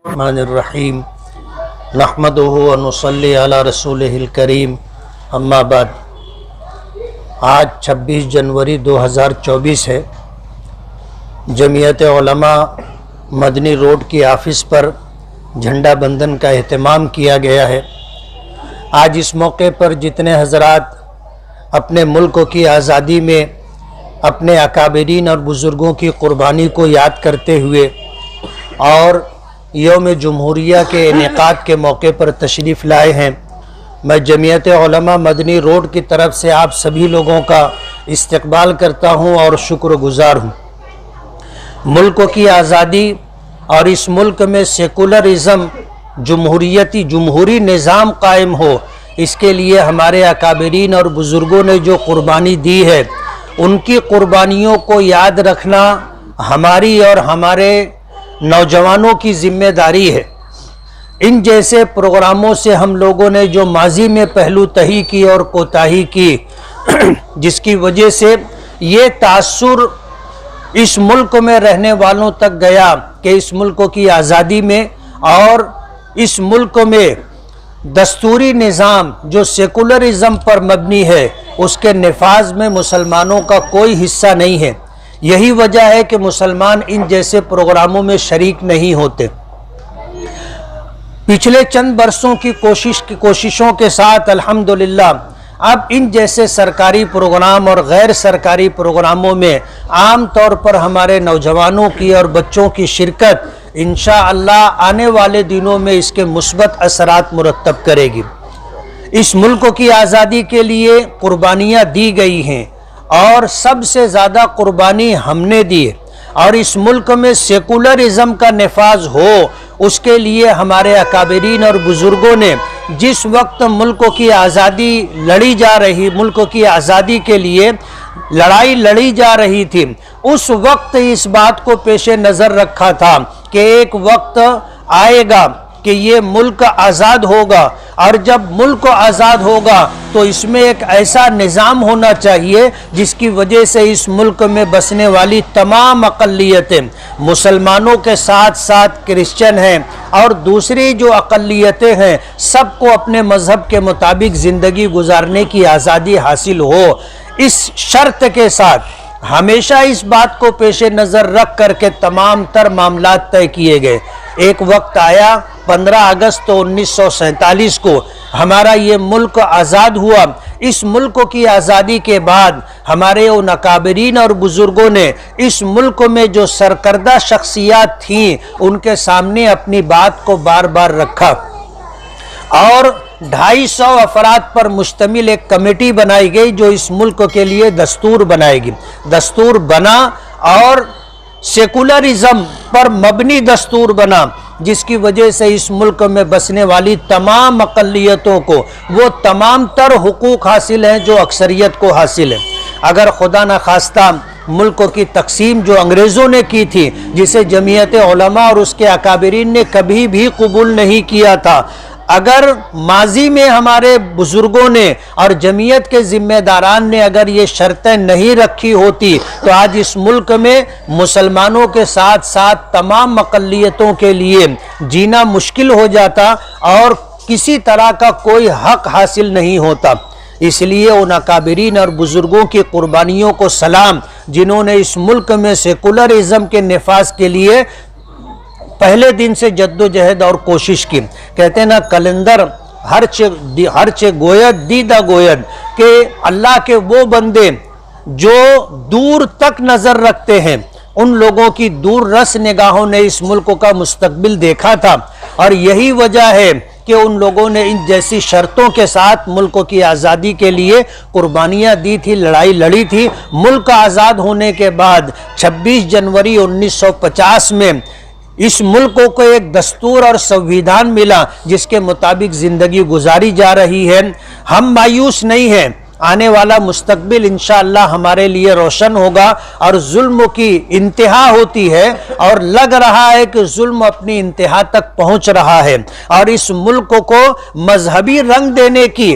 الرحیم نحمدہ و نصلی علی رسولہ الکریم اما بعد۔ آج 26 جنوری 2024 ہے۔ جمعیت علماء مدنی روڈ کی آفس پر جھنڈا بندھن کا اہتمام کیا گیا ہے۔ آج اس موقع پر جتنے حضرات اپنے ملک کی آزادی میں اپنے اکابرین اور بزرگوں کی قربانی کو یاد کرتے ہوئے اور یوم جمہوریہ کے انعقاد کے موقع پر تشریف لائے ہیں، میں جمعیت علماء مدنی روڈ کی طرف سے آپ سبھی لوگوں کا استقبال کرتا ہوں اور شکر گزار ہوں۔ ملک کی آزادی اور اس ملک میں سیکولرزم جمہوری نظام قائم ہو، اس کے لیے ہمارے اکابرین اور بزرگوں نے جو قربانی دی ہے، ان کی قربانیوں کو یاد رکھنا ہماری اور ہمارے نوجوانوں کی ذمہ داری ہے۔ ان جیسے پروگراموں سے ہم لوگوں نے جو ماضی میں پہلو تہی کی اور کوتاہی کی، جس کی وجہ سے یہ تاثر اس ملک میں رہنے والوں تک گیا کہ اس ملک کی آزادی میں اور اس ملک میں دستوری نظام جو سیکولرزم پر مبنی ہے، اس کے نفاذ میں مسلمانوں کا کوئی حصہ نہیں ہے۔ یہی وجہ ہے کہ مسلمان ان جیسے پروگراموں میں شریک نہیں ہوتے۔ پچھلے چند برسوں کی کوششوں کے ساتھ الحمدللہ اب ان جیسے سرکاری پروگرام اور غیر سرکاری پروگراموں میں عام طور پر ہمارے نوجوانوں کی اور بچوں کی شرکت انشاءاللہ آنے والے دنوں میں اس کے مثبت اثرات مرتب کرے گی۔ اس ملک کی آزادی کے لیے قربانیاں دی گئی ہیں اور سب سے زیادہ قربانی ہم نے دی ہے، اور اس ملک میں سیکولرزم کا نفاذ ہو، اس کے لیے ہمارے اکابرین اور بزرگوں نے جس وقت ملک کی آزادی ملک کی آزادی کے لیے لڑائی لڑی جا رہی تھی، اس وقت اس بات کو پیش نظر رکھا تھا کہ ایک وقت آئے گا کہ یہ ملک آزاد ہوگا، اور جب ملک آزاد ہوگا تو اس میں ایک ایسا نظام ہونا چاہیے جس کی وجہ سے اس ملک میں بسنے والی تمام اقلیتیں، مسلمانوں کے ساتھ ساتھ کرسچن ہیں اور دوسری جو اقلیتیں ہیں، سب کو اپنے مذہب کے مطابق زندگی گزارنے کی آزادی حاصل ہو۔ اس شرط کے ساتھ ہمیشہ اس بات کو پیش نظر رکھ کر کے تمام تر معاملات طے کیے گئے۔ ایک وقت آیا 15 اگست 1947 کو ہمارا یہ ملک آزاد ہوا۔ اس ملک کی آزادی کے بعد ہمارے ان اکابرین اور بزرگوں نے اس ملک میں جو سرکردہ شخصیات تھیں، ان کے سامنے اپنی بات کو بار بار رکھا اور 250 افراد پر مشتمل ایک کمیٹی بنائی گئی جو اس ملک کے لیے دستور بنائے گی۔ دستور بنا اور سیکولرزم پر مبنی دستور بنا، جس کی وجہ سے اس ملک میں بسنے والی تمام اقلیتوں کو وہ تمام تر حقوق حاصل ہیں جو اکثریت کو حاصل ہیں۔ اگر خدا نخواستہ ملک کی تقسیم جو انگریزوں نے کی تھی، جسے جمعیت علماء اور اس کے اکابرین نے کبھی بھی قبول نہیں کیا تھا، اگر ماضی میں ہمارے بزرگوں نے اور جمعیت کے ذمہ داران نے اگر یہ شرطیں نہیں رکھی ہوتی تو آج اس ملک میں مسلمانوں کے ساتھ ساتھ تمام اقلیتوں کے لیے جینا مشکل ہو جاتا اور کسی طرح کا کوئی حق حاصل نہیں ہوتا۔ اس لیے ان اکابرین اور بزرگوں کی قربانیوں کو سلام، جنہوں نے اس ملک میں سیکولرزم کے نفاذ کے لیے پہلے دن سے جد و جہد اور کوشش کی۔ کہتے ہیں نا کلندر ہر چے گوید دیدہ گوید، کہ اللہ کے وہ بندے جو دور تک نظر رکھتے ہیں، ان لوگوں کی دور رس نگاہوں نے اس ملک کا مستقبل دیکھا تھا، اور یہی وجہ ہے کہ ان لوگوں نے ان جیسی شرطوں کے ساتھ ملک کی آزادی کے لیے قربانیاں دی تھی، لڑائی لڑی تھی۔ ملک آزاد ہونے کے بعد 26 جنوری 1950 میں اس ملک کو ایک دستور اور سنویدھان ملا جس کے مطابق زندگی گزاری جا رہی ہے۔ ہم مایوس نہیں ہیں، آنے والا مستقبل انشاءاللہ ہمارے لیے روشن ہوگا، اور ظلم کی انتہا ہوتی ہے اور لگ رہا ہے کہ ظلم اپنی انتہا تک پہنچ رہا ہے، اور اس ملک کو مذہبی رنگ دینے کی